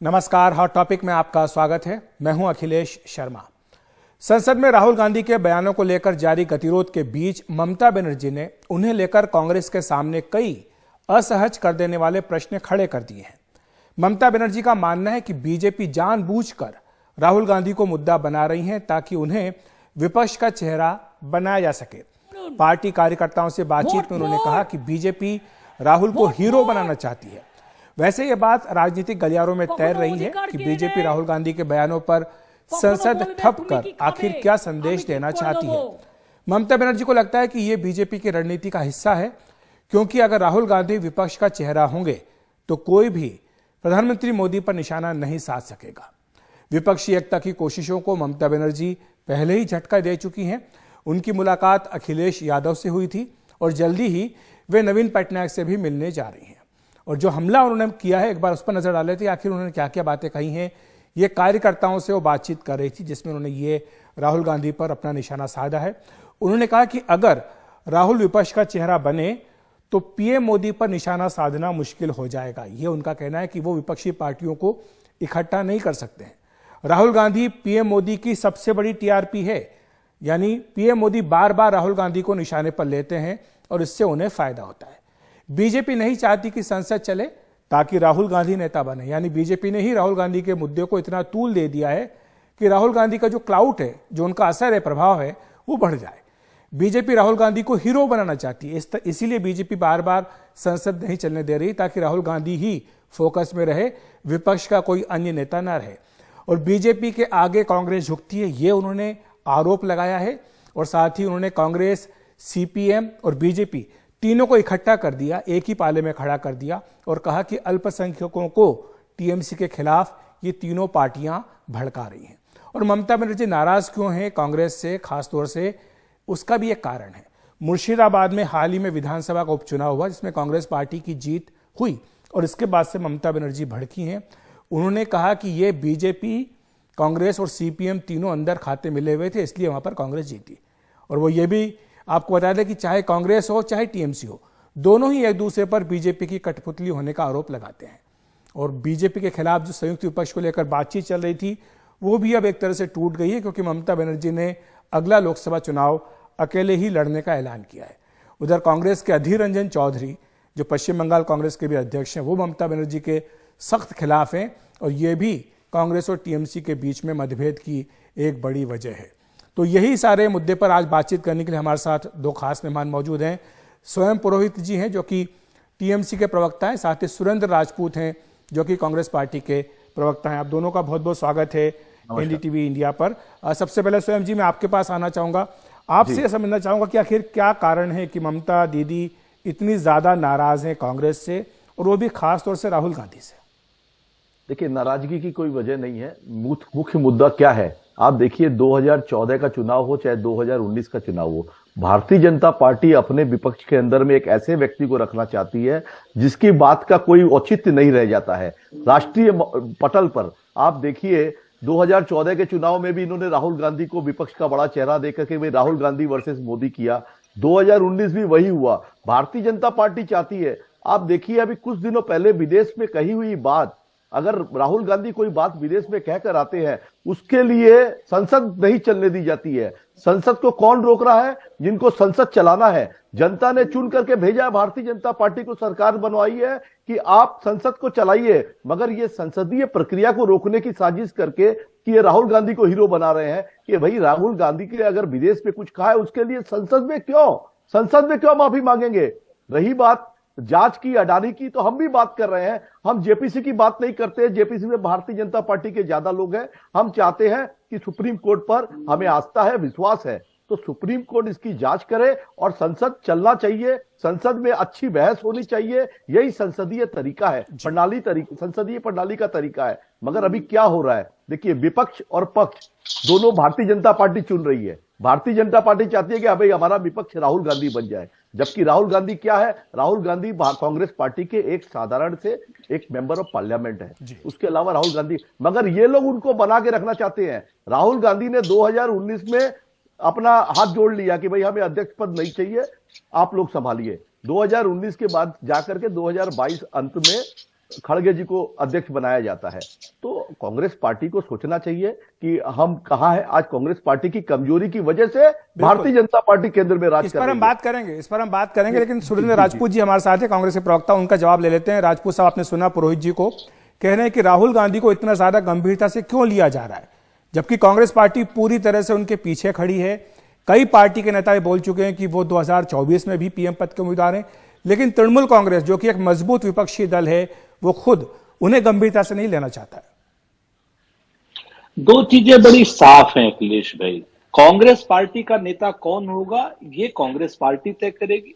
नमस्कार, hot topic में आपका स्वागत है। मैं हूं अखिलेश शर्मा। संसद में राहुल गांधी के बयानों को लेकर जारी गतिरोध के बीच ममता बनर्जी ने उन्हें लेकर कांग्रेस के सामने कई असहज कर देने वाले प्रश्न खड़े कर दिए हैं। ममता बनर्जी का मानना है कि बीजेपी जानबूझकर राहुल गांधी को मुद्दा बना रही है ताकि उन्हें विपक्ष का चेहरा बनाया जा सके। पार्टी कार्यकर्ताओं से बातचीत में उन्होंने कहा कि बीजेपी राहुल को हीरो बनाना चाहती है। वैसे ये बात राजनीतिक गलियारों में तैर रही है कि बीजेपी राहुल गांधी के बयानों पर संसद ठप कर आखिर क्या संदेश देना चाहती है। ममता बनर्जी को लगता है कि ये बीजेपी की रणनीति का हिस्सा है, क्योंकि अगर राहुल गांधी विपक्ष का चेहरा होंगे तो कोई भी प्रधानमंत्री मोदी पर निशाना नहीं साध सकेगा। विपक्षी एकता की कोशिशों को ममता बनर्जी पहले ही झटका दे चुकी हैं। उनकी मुलाकात अखिलेश यादव से हुई थी और जल्दी ही वे नवीन पटनायक से भी मिलने जा रही हैं। और जो हमला उन्होंने किया है, एक बार उस पर नजर डाल लेते हैं आखिर उन्होंने क्या क्या बातें कही हैं। ये कार्यकर्ताओं से वो बातचीत कर रही थी जिसमें उन्होंने ये राहुल गांधी पर अपना निशाना साधा है। उन्होंने कहा कि अगर राहुल विपक्ष का चेहरा बने तो पीएम मोदी पर निशाना साधना मुश्किल हो जाएगा। ये उनका कहना है कि वो विपक्षी पार्टियों को इकट्ठा नहीं कर सकते हैं। राहुल गांधी पीएम मोदी की सबसे बड़ी टीआरपी है, यानी पीएम मोदी बार बार राहुल गांधी को निशाने पर लेते हैं और इससे उन्हें फायदा होता है। बीजेपी नहीं चाहती कि संसद चले ताकि राहुल गांधी नेता बने, यानी बीजेपी ने ही राहुल गांधी के मुद्दे को इतना तूल दे दिया है कि राहुल गांधी का जो क्लाउट है, जो उनका असर है, प्रभाव है, वो बढ़ जाए। बीजेपी राहुल गांधी को हीरो बनाना चाहती है, इसीलिए बीजेपी बार बार संसद नहीं चलने दे रही ताकि राहुल गांधी ही फोकस में रहे, विपक्ष का कोई अन्य नेता ना रहे। और बीजेपी के आगे कांग्रेस झुकती है, ये उन्होंने आरोप लगाया है। और साथ ही उन्होंने कांग्रेस, सीपीएम और बीजेपी तीनों को इकट्ठा कर दिया, एक ही पाले में खड़ा कर दिया और कहा कि अल्पसंख्यकों को टीएमसी के खिलाफ ये तीनों पार्टियां भड़का रही हैं। और ममता बनर्जी नाराज क्यों हैं कांग्रेस से, खासतौर से, उसका भी एक कारण है। मुर्शिदाबाद में हाल ही में विधानसभा का उपचुनाव हुआ जिसमें कांग्रेस पार्टी की जीत हुई और इसके बाद से ममता बनर्जी भड़की हैं। उन्होंने कहा कि ये बीजेपी, कांग्रेस और सीपीएम तीनों अंदर खाते मिले हुए थे, इसलिए वहां पर कांग्रेस जीती। और वो ये भी आपको बता दें कि चाहे कांग्रेस हो चाहे टीएमसी हो, दोनों ही एक दूसरे पर बीजेपी की कठपुतली होने का आरोप लगाते हैं। और बीजेपी के खिलाफ जो संयुक्त विपक्ष को लेकर बातचीत चल रही थी वो भी अब एक तरह से टूट गई है, क्योंकि ममता बनर्जी ने अगला लोकसभा चुनाव अकेले ही लड़ने का ऐलान किया है। उधर कांग्रेस के अधीर रंजन चौधरी, जो पश्चिम बंगाल कांग्रेस के भी अध्यक्ष हैं, वो ममता बनर्जी के सख्त खिलाफ हैं और ये भी कांग्रेस और टीएमसी के बीच में मतभेद की एक बड़ी वजह है। तो यही सारे मुद्दे पर आज बातचीत करने के लिए हमारे साथ दो खास मेहमान मौजूद हैं। स्वयं पुरोहित जी हैं जो कि टीएमसी के प्रवक्ता हैं, साथ ही सुरेंद्र राजपूत हैं जो कि कांग्रेस पार्टी के प्रवक्ता हैं। आप दोनों का बहुत बहुत स्वागत है एनडीटीवी इंडिया पर। सबसे पहले स्वयं जी मैं आपके पास आना चाहूंगा, आपसे यह समझना चाहूंगा कि आखिर क्या कारण है कि ममता दीदी इतनी ज्यादा नाराज हैं कांग्रेस से और वो भी खासतौर से राहुल गांधी से। देखिए, नाराजगी की कोई वजह नहीं है। मुख्य मुद्दा क्या है, आप देखिए 2014 का चुनाव हो चाहे 2019 का चुनाव हो, भारतीय जनता पार्टी अपने विपक्ष के अंदर में एक ऐसे व्यक्ति को रखना चाहती है जिसकी बात का कोई औचित्य नहीं रह जाता है। राष्ट्रीय पटल पर आप देखिए 2014 के चुनाव में भी इन्होंने राहुल गांधी को विपक्ष का बड़ा चेहरा देकर के राहुल गांधी वर्सेस मोदी किया। 2019 भी वही हुआ। भारतीय जनता पार्टी चाहती है, आप देखिए अभी कुछ दिनों पहले विदेश में कही हुई बात, अगर राहुल गांधी कोई बात विदेश में कहकर आते हैं उसके लिए संसद नहीं चलने दी जाती है। संसद को कौन रोक रहा है? जिनको संसद चलाना है। जनता ने चुन करके भेजा है, भारतीय जनता पार्टी को सरकार बनवाई है कि आप संसद को चलाइए, मगर ये संसदीय प्रक्रिया को रोकने की साजिश करके कि ये राहुल गांधी को हीरो बना रहे हैं कि भाई राहुल गांधी के अगर विदेश में कुछ कहा है उसके लिए संसद में क्यों माफी मांगेंगे। रही बात जांच की, अडानी की, तो हम भी बात कर रहे हैं, हम जेपीसी की बात नहीं करते। जेपीसी में भारतीय जनता पार्टी के ज्यादा लोग हैं। हम चाहते हैं कि सुप्रीम कोर्ट पर हमें आस्था है, विश्वास है, तो सुप्रीम कोर्ट इसकी जांच करे और संसद चलना चाहिए, संसद में अच्छी बहस होनी चाहिए। यही संसदीय तरीका है, संसदीय प्रणाली का तरीका है। मगर अभी क्या हो रहा है, देखिए विपक्ष और पक्ष दोनों भारतीय जनता पार्टी चुन रही है। भारतीय जनता पार्टी चाहती है कि भाई हमारा विपक्ष राहुल गांधी बन जाए, जबकि राहुल गांधी क्या है, राहुल गांधी कांग्रेस पार्टी के एक साधारण से एक मेंबर ऑफ पार्लियामेंट है, उसके अलावा राहुल गांधी, मगर ये लोग उनको बना के रखना चाहते हैं। राहुल गांधी ने 2019 में अपना हाथ जोड़ लिया कि भाई हमें अध्यक्ष पद नहीं चाहिए, आप लोग संभालिए। 2019 के बाद जाकर के 2022 अंत में खड़गे जी को अध्यक्ष बनाया जाता है। तो कांग्रेस पार्टी को सोचना चाहिए कि हम कहाँ है। आज कांग्रेस पार्टी की कमजोरी की वजह से भारतीय जनता पार्टी केंद्र में राज इस कर पर रही हम है। बात करेंगे, लेकिन सुरेंद्र राजपूत जी हमारे साथ है, कांग्रेस के प्रवक्ता, उनका जवाब ले लेते हैं। राजपूत साहब, आपने सुना पुरोहित जी को, कह रहे हैं कि राहुल गांधी को इतना ज्यादा गंभीरता से क्यों लिया जा रहा है, जबकि कांग्रेस पार्टी पूरी तरह से उनके पीछे खड़ी है। कई पार्टी के नेता बोल चुके हैं कि वो 2024 में भी पीएम पद के उम्मीदवार हैं, लेकिन तृणमूल कांग्रेस, जो कि एक मजबूत विपक्षी दल है, वो खुद उन्हें गंभीरता से नहीं लेना चाहता है। दो चीजें बड़ी साफ हैं अखिलेश भाई। कांग्रेस पार्टी का नेता कौन होगा ये कांग्रेस पार्टी तय करेगी,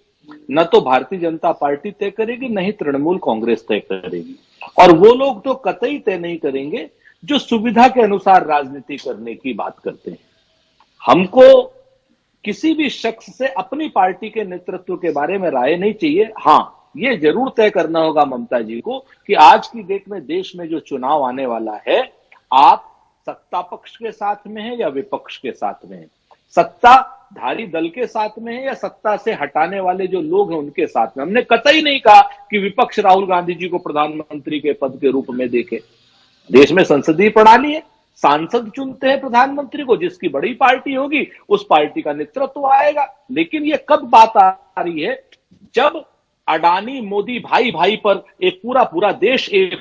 न तो भारतीय जनता पार्टी तय करेगी, न ही तृणमूल कांग्रेस तय करेगी। और वो लोग तो कतई तय नहीं करेंगे जो सुविधा के अनुसार राजनीति करने की बात करते हैं। हमको किसी भी शख्स से अपनी पार्टी के नेतृत्व के बारे में राय नहीं चाहिए। हाँ, ये जरूर तय करना होगा ममता जी को कि आज की डेट में देश में जो चुनाव आने वाला है, आप सत्ता पक्ष के साथ में है या विपक्ष के साथ में है, सत्ताधारी दल के साथ में है या सत्ता से हटाने वाले जो लोग हैं उनके साथ में। हमने कतई नहीं कहा कि विपक्ष राहुल गांधी जी को प्रधानमंत्री के पद के रूप में देखे। देश में संसदीय प्रणाली है, सांसद चुनते हैं प्रधानमंत्री को, जिसकी बड़ी पार्टी होगी उस पार्टी का नेतृत्व आएगा। लेकिन ये कब बात आ रही है, जब अडानी मोदी भाई भाई पर एक पूरा देश एक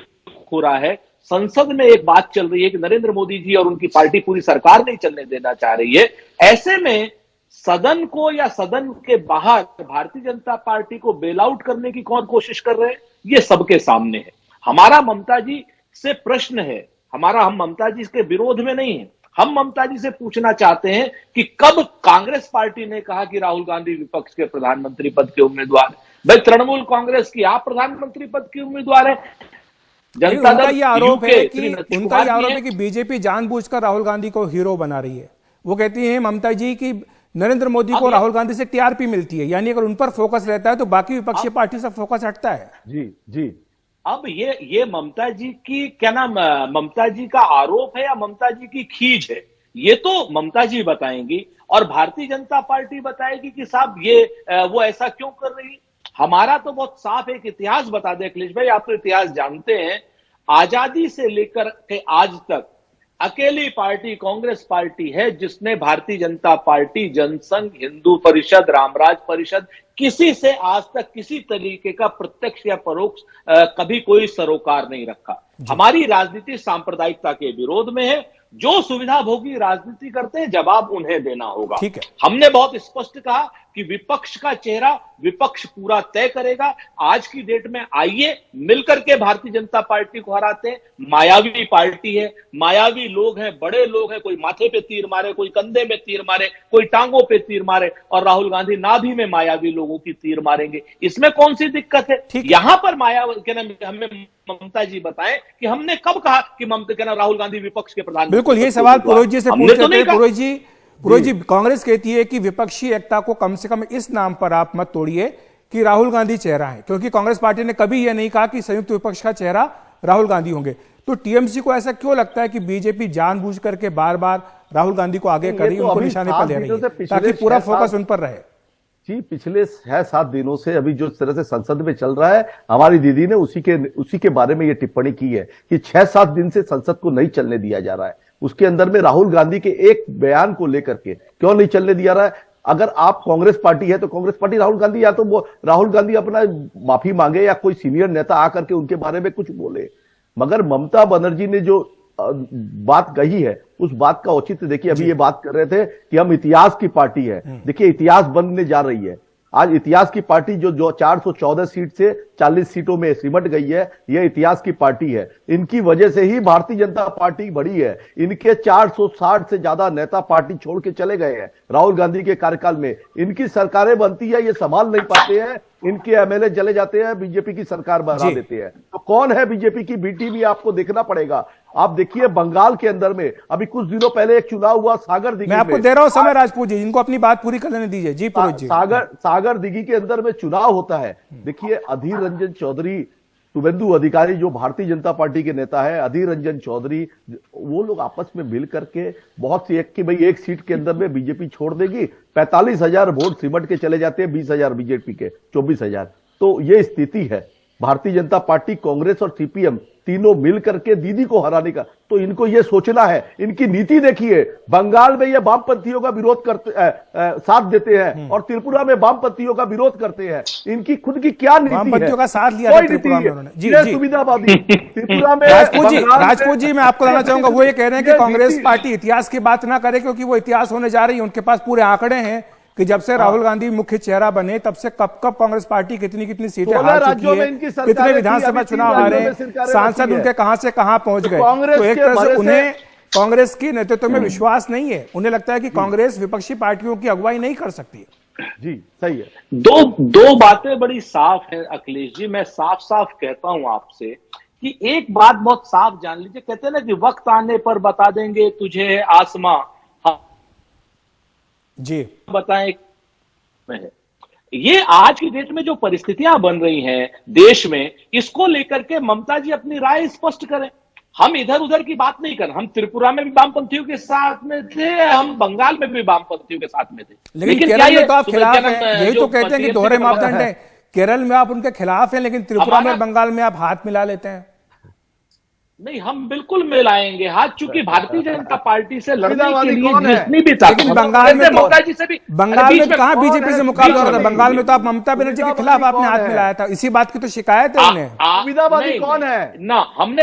हो रहा है, संसद में एक बात चल रही है कि नरेंद्र मोदी जी और उनकी पार्टी पूरी सरकार नहीं चलने देना चाह रही है। ऐसे में सदन को या सदन के बाहर भारतीय जनता पार्टी को बेल आउट करने की कौन कोशिश कर रहे हैं, ये सबके सामने है। हमारा ममता जी से प्रश्न है, हम ममता जी के विरोध में नहीं है। हम ममता जी से पूछना चाहते हैं कि कब कांग्रेस पार्टी ने कहा कि राहुल गांधी विपक्ष के प्रधानमंत्री पद के उम्मीदवार है। भाई, तृणमूल कांग्रेस की आप प्रधानमंत्री पद के उम्मीदवार है। जनता उनका दल ये आरोप है कि बीजेपी जानबूझकर राहुल गांधी को हीरो बना रही है। वो कहती है ममता जी की नरेंद्र मोदी को राहुल गांधी से टीआरपी मिलती है, यानी अगर उन पर फोकस रहता है तो बाकी विपक्षी पार्टी से फोकस हटता है। जी। अब ये ममता जी की क्या नाम, ममता जी का आरोप है या ममता जी की खींच है, ये तो ममता जी बताएंगी और भारतीय जनता पार्टी बताएगी कि साहब ये वो ऐसा क्यों कर रही है। हमारा तो बहुत साफ एक इतिहास बता दे अखिलेश भाई, आप तो इतिहास जानते हैं। आजादी से लेकर के आज तक अकेली पार्टी कांग्रेस पार्टी है जिसने भारतीय जनता पार्टी, जनसंघ, हिंदू परिषद, रामराज परिषद, किसी से आज तक किसी तरीके का प्रत्यक्ष या परोक्ष कभी कोई सरोकार नहीं रखा। हमारी राजनीति सांप्रदायिकता के विरोध में है। जो सुविधा भोगी राजनीति करते हैं, जवाब उन्हें देना होगा। ठीक है। हमने बहुत स्पष्ट कहा कि विपक्ष का चेहरा विपक्ष पूरा तय करेगा। आज की डेट में आइए मिलकर के भारतीय जनता पार्टी को हराते हैं। मायावी पार्टी है, मायावी लोग हैं, बड़े लोग हैं, कोई माथे पे तीर मारे, कोई कंधे में तीर मारे, कोई टांगों पे तीर मारे, और राहुल गांधी नाभि में मायावी लोगों की तीर मारेंगे। इसमें कौन सी दिक्कत है? यहां पर हमें ममता जी बताएं कि हमने कब कहा कि राहुल गांधी विपक्ष के प्रधानमंत्री। बिल्कुल, ये सवाल पुरोहित जी से पूछ रहे थे। पुरोहित जी, कांग्रेस कहती है कि विपक्षी एकता को कम से कम इस नाम पर आप मत तोड़िए कि राहुल गांधी चेहरा है, क्योंकि कांग्रेस पार्टी ने कभी यह नहीं कहा कि संयुक्त विपक्ष का चेहरा राहुल गांधी होंगे। तो टीएमसी को ऐसा क्यों लगता है कि बीजेपी जानबूझ करके बार बार राहुल गांधी को आगे कर रही है, उनको निशाने पर ले रही है, ताकि पूरा फोकस उन पर रहे? जी, पिछले 6-7 दिनों से अभी जो तरह से संसद में चल रहा है, हमारी दीदी ने उसी के बारे में ये टिप्पणी की है कि 6-7 दिन से संसद को नहीं चलने दिया जा रहा है। उसके अंदर में राहुल गांधी के एक बयान को लेकर के क्यों नहीं चलने दिया रहा है? अगर आप कांग्रेस पार्टी है तो कांग्रेस पार्टी राहुल गांधी, या तो वो राहुल गांधी अपना माफी मांगे या कोई सीनियर नेता आकर के उनके बारे में कुछ बोले। मगर ममता बनर्जी ने जो बात कही है, उस बात का औचित्य देखिए। अभी ये बात कर रहे थे कि हम इतिहास की पार्टी है। देखिए, इतिहास बनने जा रही है। आज इतिहास की पार्टी जो 414 सीट से 40 सीटों में सिमट गई है, यह इतिहास की पार्टी है। इनकी वजह से ही भारतीय जनता पार्टी बढ़ी है। इनके 460 से ज्यादा नेता पार्टी छोड़ के चले गए हैं राहुल गांधी के कार्यकाल में। इनकी सरकारें बनती है, ये संभाल नहीं पाते हैं, इनके एमएलए चले जाते हैं, बीजेपी की सरकार बना देते हैं। तो कौन है बीजेपी की बी टीम, आपको देखना पड़ेगा। आप देखिए, बंगाल के अंदर में अभी कुछ दिनों पहले एक चुनाव हुआ सागर दिघी में। मैं आपको दे रहा हूं समय, राजपूत जी, इनको अपनी बात पूरी करने दीजिए। जी पुरोहित जी। सागर दिघी के अंदर में चुनाव होता है। देखिए, अधीर रंजन चौधरी, शुभेंदु अधिकारी जो भारतीय जनता पार्टी के नेता है, अधीर रंजन चौधरी, वो लोग आपस में मिल करके बहुत सी एक सीट के अंदर में बीजेपी छोड़ देगी, 45,000 वोट सिमट के चले जाते हैं, 20,000 बीजेपी के, 24,000। तो ये स्थिति है। भारतीय जनता पार्टी, कांग्रेस और सीपीएम तीनों मिल करके दीदी को हराने का, तो इनको ये सोचना है। इनकी नीति देखिए, बंगाल में ये वामपंथियों का विरोध करते साथ देते हैं और त्रिपुरा में वामपंथियों का विरोध करते हैं। इनकी खुद की क्या नीति है? वामपंथियों का साथ लिया था त्रिपुरा में उन्होंने। जी जी सुविधावादी त्रिपुरा में। राजपूत जी मैं आपको बताना चाहूंगा, वो ये कह रहे हैं कि कांग्रेस पार्टी इतिहास की बात ना करे क्योंकि वो इतिहास होने जा रही है। उनके पास पूरे आंकड़े हैं कि जब से राहुल गांधी मुख्य चेहरा बने तब से कब कब कांग्रेस पार्टी कितनी कितनी सीटें हार चुकी है, कितने विधानसभा चुनाव हारे, सांसद उनके कहां से कहां पहुंच गए। तो एक तरह से उन्हें कांग्रेस की नेतृत्व में विश्वास नहीं है। उन्हें लगता है कि कांग्रेस विपक्षी पार्टियों की अगुवाई नहीं कर सकती। जी सही है। दो बातें बड़ी साफ है अखिलेश जी। मैं साफ साफ कहता हूं आपसे कि एक बात बहुत साफ जान लीजिए, कहते हैं ना कि वक्त आने पर बता देंगे तुझे आसमां, जी बताएं है। ये आज की डेट में जो परिस्थितियां बन रही हैं देश में, इसको लेकर के ममता जी अपनी राय स्पष्ट करें। हम इधर उधर की बात नहीं कर, हम त्रिपुरा में भी वामपंथियों के साथ में थे, हम बंगाल में भी वामपंथियों के साथ में थे, लेकिन केरल में तो आप खिलाफ हैं। यही तो कहते हैं कि दोहरे मापदंड है। केरल में आप उनके खिलाफ हैं लेकिन त्रिपुरा में बंगाल में आप हाथ मिला लेते हैं। नहीं, हम बिल्कुल मिलाएंगे हाथ, चूंकि भारतीय जनता पार्टी से लड़ने के लिए कौन है? जितनी भी लेकिन बंगाल में ममता जी से भी, बंगाल में कहां बीजेपी से मुकाबला हो रहा था? बंगाल में तो आप ममता बनर्जी के खिलाफ आपने हाथ मिलाया था। इसी बात की तो शिकायत है उन्हें। सुविधावादी कौन है ना? हमने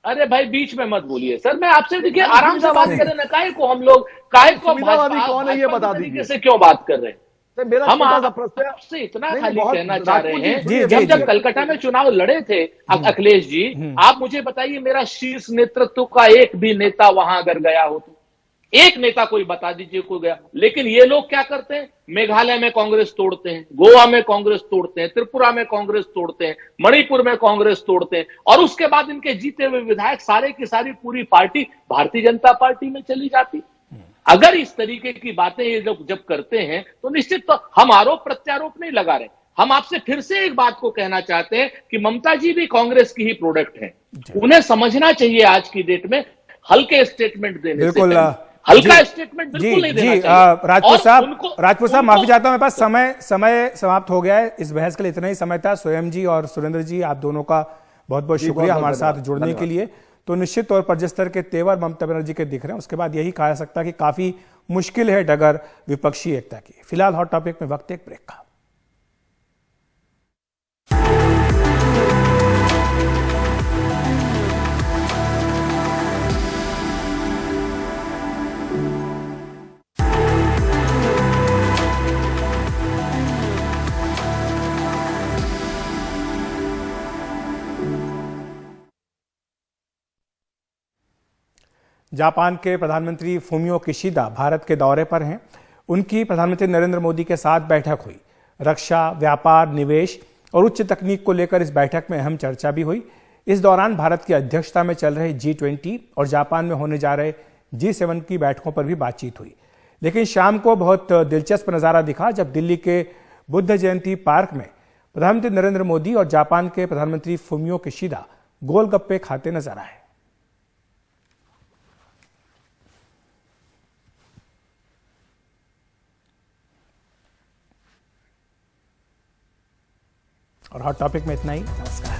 अरे भाई बीच में मत बोलिए सर, मैं आपसे देखिए आराम से बात करें ना। काहे को हम लोग सुविधावादी कौन है ये बता दीजिए से क्यों बात कर रहे हैं? हम प्रश्न आपसे इतना खाली कहना चाह रहे हैं, जी, जब कलकत्ता में चुनाव लड़े थे अखिलेश जी, आप मुझे बताइए मेरा शीर्ष नेतृत्व का एक भी नेता वहां अगर गया हो तो एक नेता कोई बता दीजिए कोई गया। लेकिन ये लोग क्या करते हैं, मेघालय में कांग्रेस तोड़ते हैं, गोवा में कांग्रेस तोड़ते हैं, त्रिपुरा में कांग्रेस तोड़ते हैं, मणिपुर में कांग्रेस तोड़ते हैं, और उसके बाद इनके जीते हुए विधायक सारे की सारी पूरी पार्टी भारतीय जनता पार्टी में चली जाती। अगर इस तरीके की बातें ये लोग जब करते हैं तो निश्चित तो हम आरोप प्रत्यारोप नहीं लगा रहे। हम आपसे फिर से एक बात को कहना चाहते हैं कि ममता जी भी कांग्रेस की ही प्रोडक्ट हैं। उन्हें समझना चाहिए आज की डेट में हल्के स्टेटमेंट देने बिल्कुल से हल्का स्टेटमेंट बिल्कुल नहीं देना चाहिए। राजपूत साहब माफी चाहता हूं, मेरे पास समय समाप्त हो गया है। इस बहस के लिए इतना ही समय था। स्वयं जी और सुरेंद्र जी, आप दोनों का बहुत बहुत शुक्रिया हमारे साथ जुड़ने के लिए। तो निश्चित तौर पर जिस तरह के तेवर ममता बनर्जी के दिख रहे हैं, उसके बाद यही कहा जा सकता है कि काफी मुश्किल है डगर विपक्षी एकता की। फिलहाल हॉट टॉपिक में वक्त एक ब्रेक का। जापान के प्रधानमंत्री फुमियो किशिदा भारत के दौरे पर हैं। उनकी प्रधानमंत्री नरेंद्र मोदी के साथ बैठक हुई। रक्षा, व्यापार, निवेश और उच्च तकनीक को लेकर इस बैठक में अहम चर्चा भी हुई। इस दौरान भारत की अध्यक्षता में चल रहे G20 और जापान में होने जा रहे G7 की बैठकों पर भी बातचीत हुई। लेकिन शाम को बहुत दिलचस्प नज़ारा दिखा जब दिल्ली के बुद्ध जयंती पार्क में प्रधानमंत्री नरेंद्र मोदी और जापान के प्रधानमंत्री फुमियो किशिदा गोलगप्पे खाते नजर आए। और हॉट टॉपिक में इतना ही। नमस्कार।